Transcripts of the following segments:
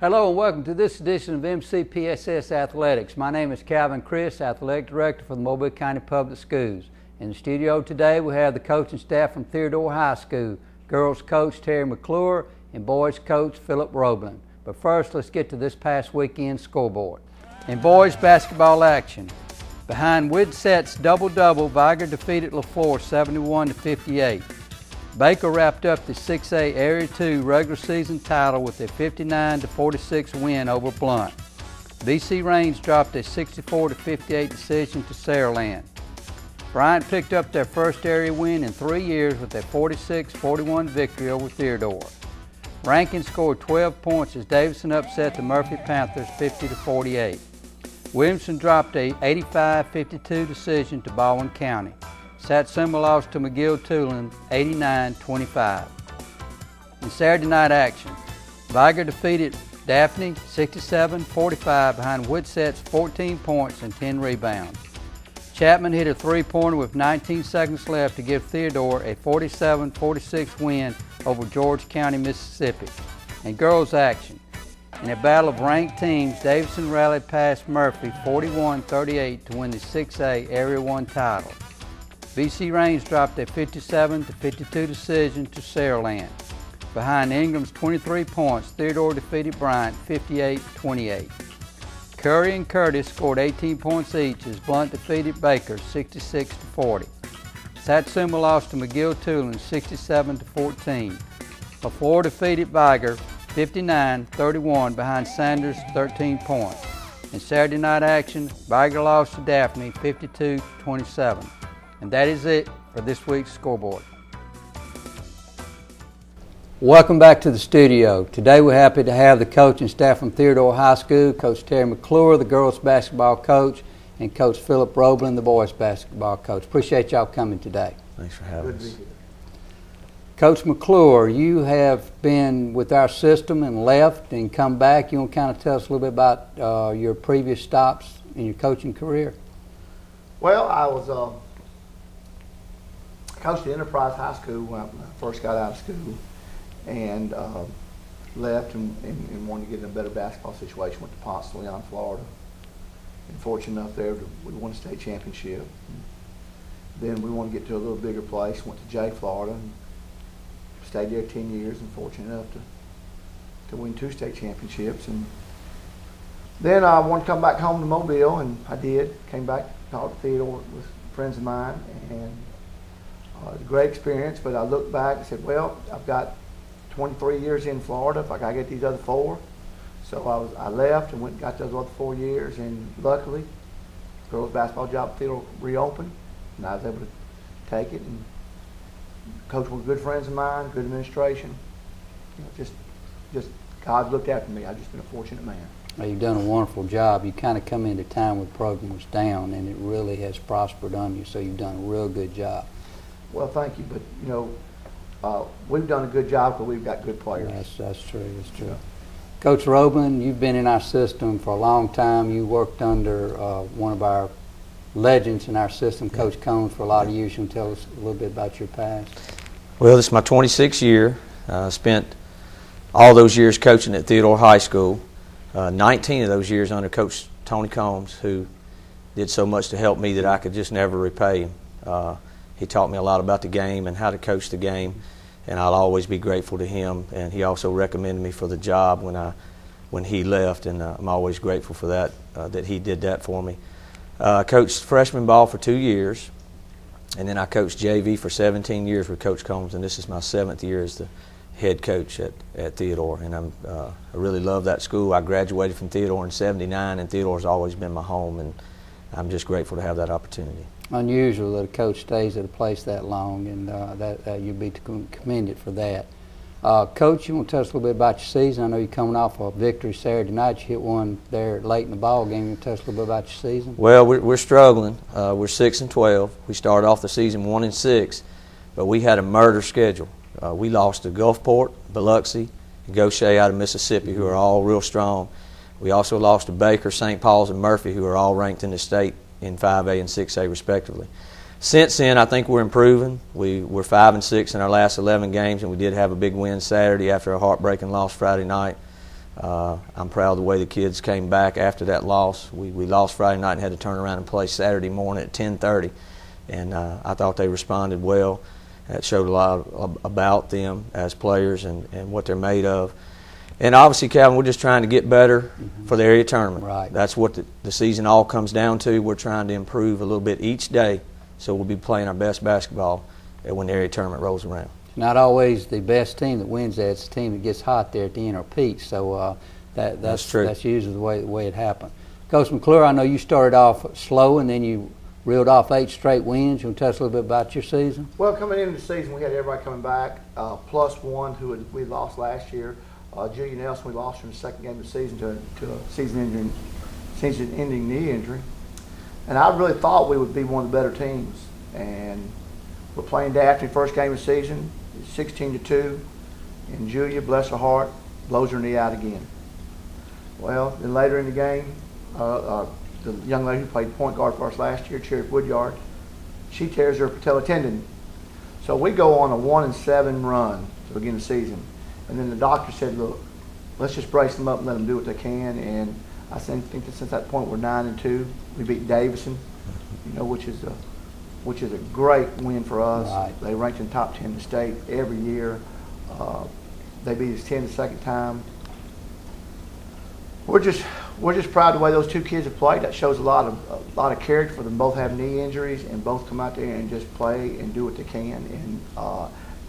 Hello and welcome to this edition of MCPSS Athletics. My name is Crist, Athletic Director for the Mobile County Public Schools. In the studio today we have the coaching staff from Theodore High School, girls coach Terry McClure and boys coach Philip Roebling. But first, let's get to this past weekend's scoreboard. In boys basketball action, behind Widset's double-double, Viger defeated LaFleur 71-58. Baker wrapped up the 6A Area 2 regular season title with a 59-46 win over Blunt. BC Range dropped a 64-58 decision to Saraland. Bryant picked up their first area win in 3 years with a 46-41 victory over Theodore. Rankin scored 12 points as Davidson upset the Murphy Panthers 50-48. Williamson dropped a 85-52 decision to Baldwin County. Satsuma lost to McGill-Tulane 89-25. In Saturday night action, Viger defeated Daphne 67-45 behind Widset's 14 points and 10 rebounds. Chapman hit a three-pointer with 19 seconds left to give Theodore a 47-46 win over George County, Mississippi. In girls action, in a battle of ranked teams, Davidson rallied past Murphy 41-38 to win the 6A Area 1 title. BC Range dropped a 57-52 decision to Saraland. Behind Ingram's 23 points, Theodore defeated Bryant 58-28. Curry and Curtis scored 18 points each as Blunt defeated Baker 66-40. Satsuma lost to McGill-Tulane 67-14. LaFleur defeated Viger 59-31 behind Sanders' 13 points. In Saturday night action, Viger lost to Daphne 52-27. And that is it for this week's scoreboard. Welcome back to the studio. Today we're happy to have the coaching staff from Theodore High School, Coach Terry McClure, the girls basketball coach, and Coach Philip Roebling, the boys basketball coach. Appreciate y'all coming today. Thanks for having us. Coach McClure, you have been with our system and left and come back. You want to kind of tell us a little bit about your previous stops in your coaching career? Well, I was coached at Enterprise High School when I first got out of school, and left and wanted to get in a better basketball situation. Went to Ponce de Leon, Florida, and fortunate enough there we won a state championship. Then we wanted to get to a little bigger place. Went to Jay, Florida, and stayed there 10 years, and fortunate enough to win 2 state championships. And then I wanted to come back home to Mobile, and I did. Came back, talked to Theodore with friends of mine, and it was a great experience. But I looked back and said, well, I've got 23 years in Florida. If I got to get these other 4. So I left and went and got those other 4 years, and luckily, girls basketball job at Theodore reopened, and I was able to take it. And coach with good friends of mine, good administration. You know, just God looked after me. I've just been a fortunate man. Well, you've done a wonderful job. You kind of come into time when the program was down, and it really has prospered on you. So you've done a real good job. Well, thank you. But you know, we've done a good job because we've got good players. That's true. That's true. Yeah. Coach Roebling, you've been in our system for a long time. You worked under one of our legends in our system, Coach Combs, for a lot of years. You can tell us a little bit about your past. Well, this is my 26th year. I spent all those years coaching at Theodore High School. 19 of those years under Coach Tony Combs, who did so much to help me that I could just never repay him. He taught me a lot about the game and how to coach the game, and I'll always be grateful to him. And he also recommended me for the job when he left, and I'm always grateful for that, that he did that for me. I coached freshman ball for 2 years, and then I coached JV for 17 years with Coach Combs, and this is my 7th year as the head coach at Theodore. And I really love that school. I graduated from Theodore in '79, and Theodore's always been my home, and I'm just grateful to have that opportunity. Unusual that a coach stays at a place that long, and that you'd be commended for that. Coach, you want to tell us a little bit about your season? I know you're coming off a victory Saturday night. You hit one there late in the ball game. You want to tell us a little bit about your season? Well, we're struggling. We're 6-12. We started off the season 1-6, but we had a murder schedule. We lost to Gulfport, Biloxi, and Goshen out of Mississippi, who are all real strong. We also lost to Baker, St. Paul's, and Murphy, who are all ranked in the state in 5A and 6A respectively. Since then, I think we're improving. We're 5-6 in our last 11 games, and we did have a big win Saturday after a heartbreaking loss Friday night. I'm proud of the way the kids came back after that loss. We lost Friday night and had to turn around and play Saturday morning at 10:30, and I thought they responded well. That showed a lot about them as players and what they're made of. And obviously, Calvin, we're just trying to get better for the area tournament. Right. That's what the season all comes down to. We're trying to improve a little bit each day, so we'll be playing our best basketball when the area tournament rolls around. Not always the best team that wins that. It's the team that gets hot there at the end or peaks. So that's true. That's usually the way it happened. Coach McClure, I know you started off slow and then you reeled off 8 straight wins. You want to tell us a little bit about your season? Well, coming into the season, we had everybody coming back, plus one who we lost last year. Julia Nelson, we lost her in the second game of the season to a season-ending knee injury. And I really thought we would be one of the better teams. And we're playing Daphne first game of the season, 16-2, and Julia, bless her heart, blows her knee out again. Well, then later in the game, the young lady who played point guard for us last year, Cherry Woodyard, she tears her patella tendon. So we go on a 1-7 run to begin the season. And then the doctor said, look, let's just brace them up and let them do what they can. And I think that since that point we're 9-2. We beat Davison, which is a great win for us. Right. They ranked in the top 10 in the state every year. They beat us 10 the second time. We're just proud of the way those two kids have played. That shows a lot of character for them. Both have knee injuries and both come out there and just play and do what they can.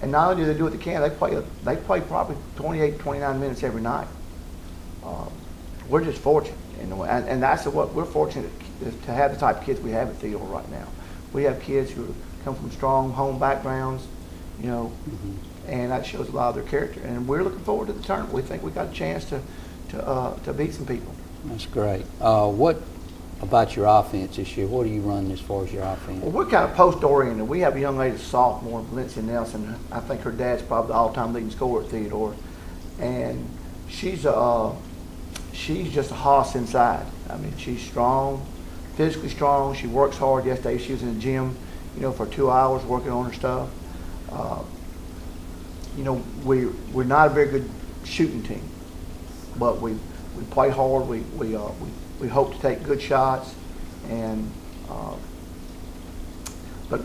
And not only do they do what they can, they play probably 28, 29 minutes every night. We're just fortunate, and that's what we're fortunate to have the type of kids we have at Theodore right now. We have kids who come from strong home backgrounds, and that shows a lot of their character. And we're looking forward to the tournament. We think we got a chance to beat some people. That's great. What about your offense this year? What are you running as far as your offense? Well, we're kind of post-oriented. We have a young lady, a sophomore, Valencia Nelson. I think her dad's probably the all-time leading scorer at Theodore, and she's just a hoss inside. I mean, she's strong, physically strong. She works hard. Yesterday she was in the gym, for 2 hours working on her stuff. We're not a very good shooting team, but we play hard. We hope to take good shots, and but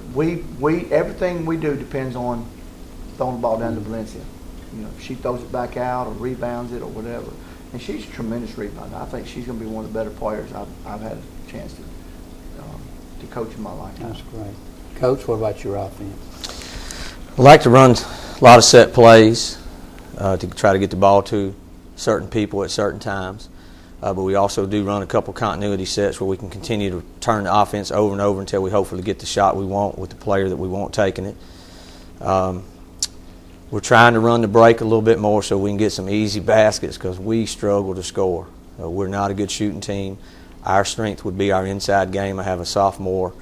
everything we do depends on throwing the ball down to Valencia. If she throws it back out or rebounds it or whatever. And she's a tremendous rebounder. I think she's going to be one of the better players I've had a chance to coach in my life. That's great. Coach, what about your offense? I like to run a lot of set plays to try to get the ball to certain people at certain times. But we also do run a couple continuity sets where we can continue to turn the offense over and over until we hopefully get the shot we want with the player that we want taking it. We're trying to run the break a little bit more so we can get some easy baskets because we struggle to score. We're not a good shooting team. Our strength would be our inside game. I have a sophomore,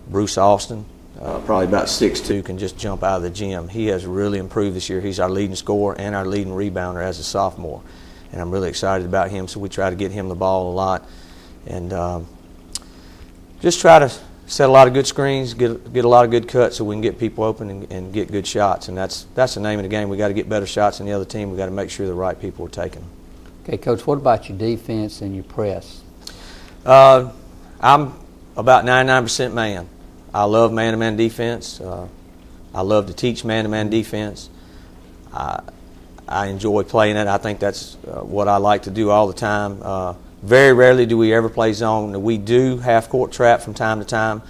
Bruce Austin, probably about 6'2", can just jump out of the gym. He has really improved this year. He's our leading scorer and our leading rebounder as a sophomore. And I'm really excited about him, so we try to get him the ball a lot. And just try to set a lot of good screens, get a lot of good cuts so we can get people open and get good shots. And that's the name of the game. We got to get better shots than the other team. We got to make sure the right people are taking them. Okay, Coach, what about your defense and your press? I'm about 99% man. I love man-to-man defense. I love to teach man-to-man defense. I enjoy playing it. I think that's what I like to do all the time. Very rarely do we ever play zone. We do half-court trap from time to time,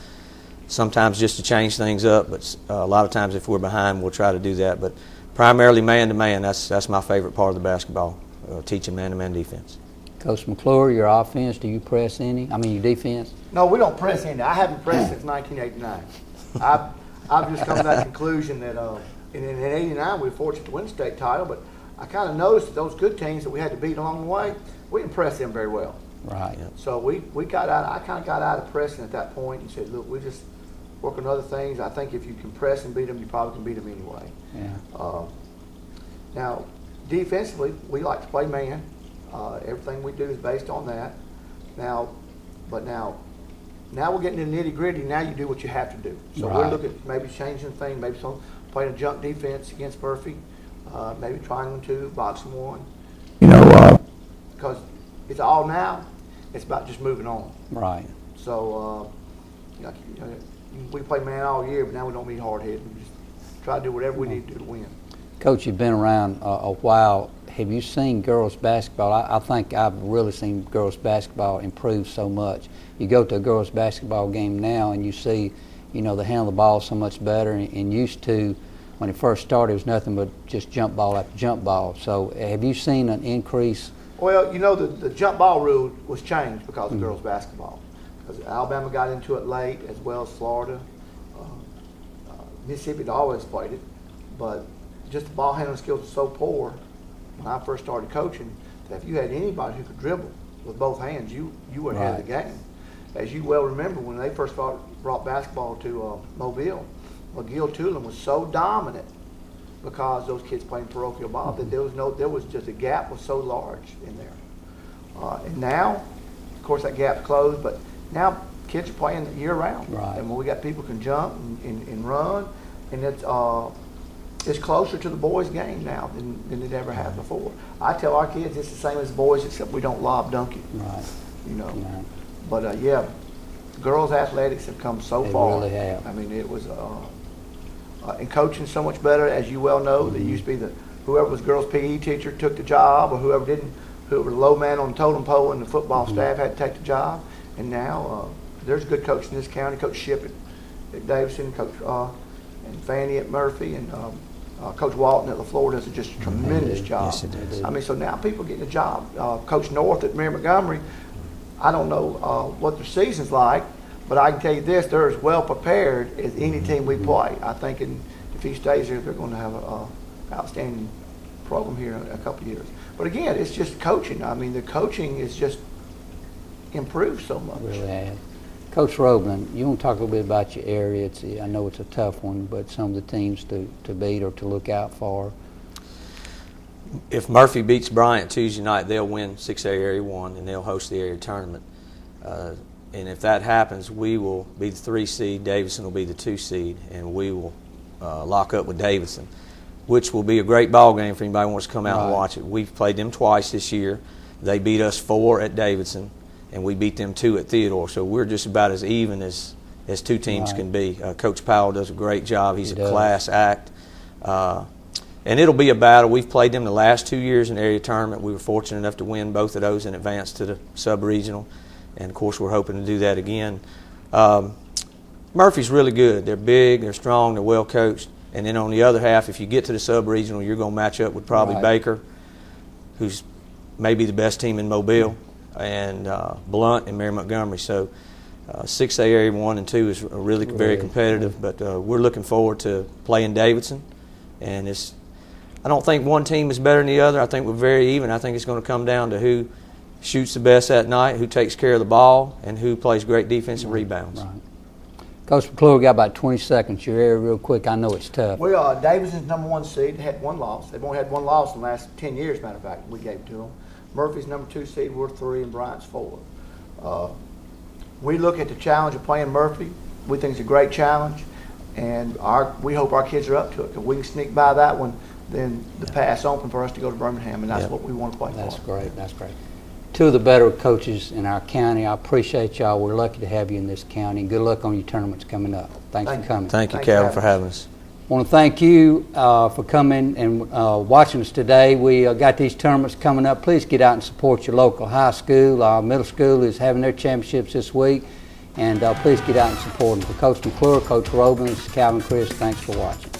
sometimes just to change things up, but a lot of times if we're behind, we'll try to do that. But primarily man-to-man, that's my favorite part of the basketball, teaching man-to-man defense. Coach McClure, your offense, do you press any? I mean, your defense? No, we don't press any. I haven't pressed since 1989. I've just come to that conclusion that in '89 we were fortunate to win the state title, but I kind of noticed that those good teams that we had to beat along the way, we didn't press them very well. Right. So we got out. I kind of got out of pressing at that point and said, look, we just work on other things. I think if you can press and beat them, you probably can beat them anyway. Yeah. Now, defensively, we like to play man. Everything we do is based on that. Now we're getting to the nitty gritty. Now you do what you have to do. So right. we're looking at maybe changing things, maybe playing a jump defense against Murphy, maybe trying them two, boxing one. because it's all now. It's about just moving on. Right. So we play man all year, but now we don't be hard-headed. We just try to do whatever we need to do to win. Coach, you've been around a while. Have you seen girls basketball? I think I've really seen girls basketball improve so much. You go to a girls basketball game now and you see, they handle the ball so much better, and used to, when it first started, it was nothing but just jump ball after jump ball. So have you seen an increase? Well, the jump ball rule was changed because of girls basketball. Because Alabama got into it late, as well as Florida. Mississippi had always played it, but just the ball handling skills were so poor when I first started coaching that if you had anybody who could dribble with both hands, you were ahead of the game. As you well remember, when they first brought basketball to Mobile, McGill Tulane was so dominant because those kids playing parochial ball that there was just a gap was so large in there. And now, of course, that gap's closed, but now kids are playing year round. Right. And when we got people can jump and run, and it's closer to the boys' game now than it ever has before. I tell our kids it's the same as boys, except we don't lob dunk it. Right. Right. But girls' athletics have come so far. They really have. I mean, it was and coaching so much better, as you well know. There used to be whoever was girls' PE teacher took the job, or whoever didn't, whoever was the low man on the totem pole, and the football staff had to take the job. And now there's good coaches in this county. Coach Shipp at Davidson, Coach and Fanny at Murphy, and Coach Walton at LaFleur does just a tremendous job. Yes, it is. I mean, so now people getting a job. Coach North at Mary Montgomery, I don't know what their season's like, but I can tell you this, they're as well prepared as any team we play. I think if he stays here, they're going to have an outstanding program here in a couple of years. But again, it's just coaching. I mean, the coaching is just improved so much. Really have. Coach Roeblen, you want to talk a little bit about your area? I know it's a tough one, but some of the teams to beat or to look out for. If Murphy beats Bryant Tuesday night, they'll win 6A Area 1, and they'll host the area tournament. And if that happens, we will be the 3 seed, Davidson will be the 2 seed, and we will lock up with Davidson, which will be a great ball game for anybody who wants to come out and watch it. We've played them twice this year. They beat us 4 at Davidson, and we beat them 2 at Theodore. So we're just about as even as 2 teams can be. Coach Powell does a great job. He's a class act. And it'll be a battle. We've played them the last 2 years in the area tournament. We were fortunate enough to win both of those and advance to the sub-regional. And, of course, we're hoping to do that again. Murphy's really good. They're big, they're strong, they're well coached. And then on the other half, if you get to the sub-regional, you're going to match up with probably Baker, who's maybe the best team in Mobile, and Blunt and Mary Montgomery. So 6A Area 1 and 2 is really very competitive. But we're looking forward to playing Davidson. And I don't think one team is better than the other. I think we're very even. I think it's going to come down to who shoots the best that night, who takes care of the ball, and who plays great defensive rebounds. Right. Coach McClure, got about 20 seconds. Your area real quick. I know it's tough. Well, Davidson's number 1 seed. They had 1 loss. They've only had 1 loss in the last 10 years, matter of fact, we gave it to them. Murphy's number 2 seed. We're 3, and Bryant's 4. We look at the challenge of playing Murphy. We think it's a great challenge, and we hope our kids are up to it. If we can sneak by that one, then the path's open for us to go to Birmingham, and that's what we want to play for. That's great. That's great. 2 of the better coaches in our county. I appreciate y'all. We're lucky to have you in this county. Good luck on your tournaments coming up. Thanks for coming. Thank you, Calvin, for having us. I want to thank you for coming and watching us today. We got these tournaments coming up. Please get out and support your local high school. Our middle school is having their championships this week. And please get out and support them. For Coach McClure, Coach Roeblen, this is Calvin Crist. Thanks for watching.